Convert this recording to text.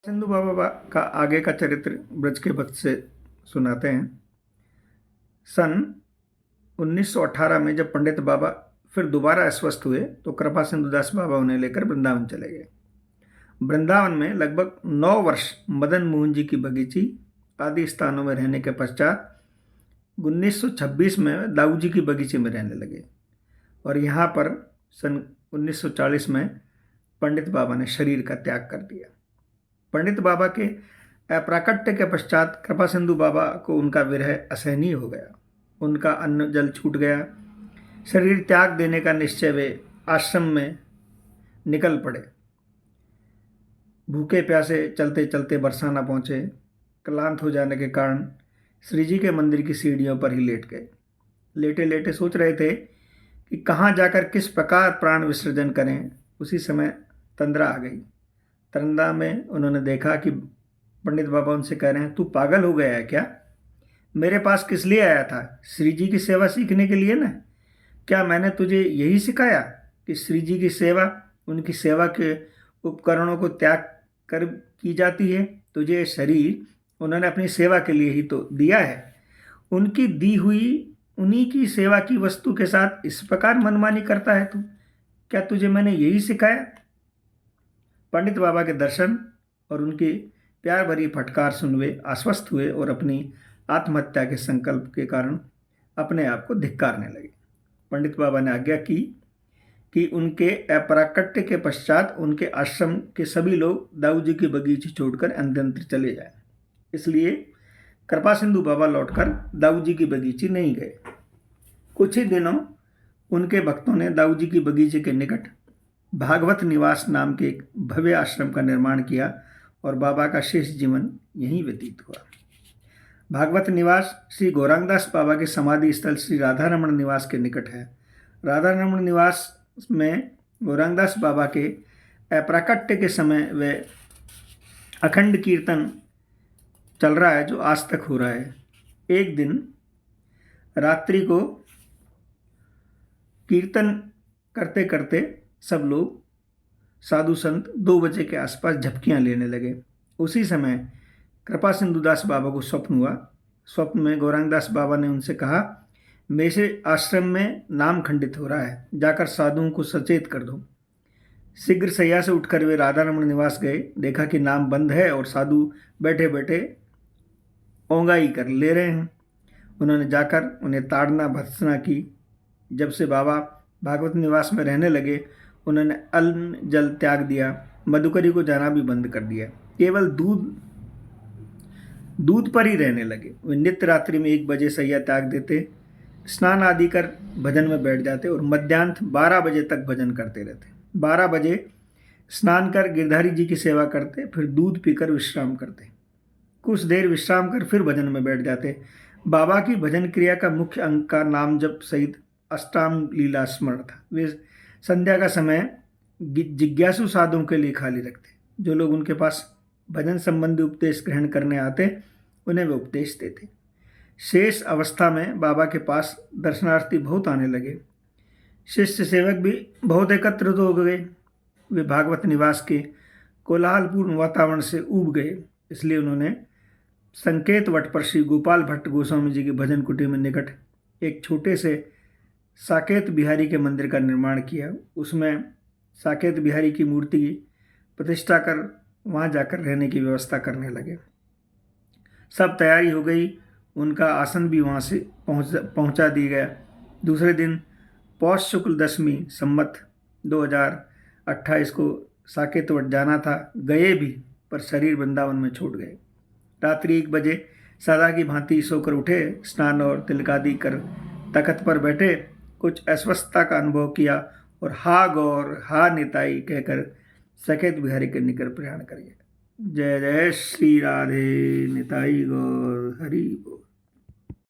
सिंधु बाबा का आगे का चरित्र ब्रज के भक्त से सुनाते हैं। सन 1918 में जब पंडित बाबा फिर दोबारा अस्वस्थ हुए तो कृपा सिंधु दास बाबा उन्हें लेकर वृंदावन चले गए। वृंदावन में लगभग 9 वर्ष मदन मोहन जी की बगीची आदि स्थानों में रहने के पश्चात 1926 में दाऊ जी की बगीचे में रहने लगे और यहाँ पर सन 1940 में पंडित बाबा ने शरीर का त्याग कर दिया। पंडित बाबा के अप्राकट्य के पश्चात कृपा सिंधु बाबा को उनका विरह असहनीय हो गया। उनका अन्न जल छूट गया। शरीर त्याग देने का निश्चय वे आश्रम में निकल पड़े। भूखे प्यासे चलते चलते बरसाना पहुँचे। क्लांत हो जाने के कारण श्री जी के मंदिर की सीढ़ियों पर ही लेट गए। लेटे लेटे सोच रहे थे कि कहाँ जाकर किस प्रकार प्राण विसर्जन करें। उसी समय तंद्रा आ गई। तंद्रा में उन्होंने देखा कि पंडित बाबा उनसे कह रहे हैं, तू पागल हो गया है क्या? मेरे पास किस लिए आया था? श्री जी की सेवा सीखने के लिए ना? क्या मैंने तुझे यही सिखाया कि श्री जी की सेवा, उनकी सेवा के उपकरणों को त्याग कर की जाती है? तुझे शरीर उन्होंने अपनी सेवा के लिए ही तो दिया है। उनकी दी हुई उन्हीं की सेवा की वस्तु के साथ इस प्रकार मनमानी करता है तू? क्या तुझे मैंने यही सिखाया? पंडित बाबा के दर्शन और उनकी प्यार भरी फटकार सुन वे आश्वस्त हुए और अपनी आत्महत्या के संकल्प के कारण अपने आप को धिक्कारने लगे। पंडित बाबा ने आज्ञा की कि उनके अपराकट्य के पश्चात उनके आश्रम के सभी लोग दाऊ जी की बगीचे छोड़कर अन्यत्र चले जाएं। इसलिए कृपा सिंधु बाबा लौटकर दाऊ जी की बगीचे नहीं गए। कुछ ही दिनों उनके भक्तों ने दाऊ जी की बगीचे के निकट भागवत निवास नाम के एक भव्य आश्रम का निर्माण किया और बाबा का शेष जीवन यहीं व्यतीत हुआ। भागवत निवास श्री गौरांगदास बाबा के समाधि स्थल श्री राधा रमण निवास के निकट है। राधा रमण निवास में गौरांगदास बाबा के अप्राकट्य के समय वे अखंड कीर्तन चल रहा है जो आज तक हो रहा है। एक दिन रात्रि को कीर्तन करते करते सब लोग साधु संत 2 बजे के आसपास झपकियां लेने लगे। उसी समय कृपा सिंधु दास बाबा को स्वप्न हुआ। स्वप्न में गौरांगदास बाबा ने उनसे कहा, मेरे आश्रम में नाम खंडित हो रहा है, जाकर साधुओं को सचेत कर दो। शीघ्र शैया से उठकर वे राधा रमण निवास गए। देखा कि नाम बंद है और साधु बैठे बैठे ओंगाई कर ले रहे हैं। उन्होंने जाकर उन्हें ताड़ना भर्त्सना की। जब से बाबा भागवत निवास में रहने लगे उन्होंने अन्न जल त्याग दिया, मधुकरी को जाना भी बंद कर दिया, केवल दूध पर ही रहने लगे। वे नित्य रात्रि में 1 बजे शैया त्याग देते, स्नान आदि कर भजन में बैठ जाते और मध्याह्न 12 बजे तक भजन करते रहते। 12 बजे स्नान कर गिरधारी जी की सेवा करते, फिर दूध पीकर विश्राम करते। कुछ देर विश्राम कर फिर भजन में बैठ जाते। बाबा की भजन क्रिया का मुख्य अंग का नाम जप सहित अष्टांग लीला स्मरण था। वे संध्या का समय जिज्ञासु साधुओं के लिए खाली रखते। जो लोग उनके पास भजन संबंधी उपदेश ग्रहण करने आते उन्हें वे उपदेश देते। शेष अवस्था में बाबा के पास दर्शनार्थी बहुत आने लगे। शिष्य सेवक भी बहुत एकत्रित हो गए। वे भागवत निवास के कोलाहलपूर्ण वातावरण से ऊब गए। इसलिए उन्होंने संकेत वट पर श्री गोपाल भट्ट गोस्वामी जी की भजन कुटी में निकट एक छोटे से साकेत बिहारी के मंदिर का निर्माण किया। उसमें साकेत बिहारी की मूर्ति की प्रतिष्ठा कर वहाँ जाकर रहने की व्यवस्था करने लगे। सब तैयारी हो गई। उनका आसन भी वहाँ से पहुँचा दिया गया। दूसरे दिन पौष शुक्ल दशमी संमत 2028 को साकेत वट जाना था। गए भी, पर शरीर वृंदावन में छूट गए। रात्रि 1 बजे सदा की भांति सोकर उठे, स्नान और तिलकादि कर तख्त पर बैठे, कुछ अस्वस्थता का अनुभव किया और हा गौर हा निताई कहकर साकेत बिहारी के निकट प्रयाण कर गया। जय जय श्री राधे निताई गौर हरि बोल।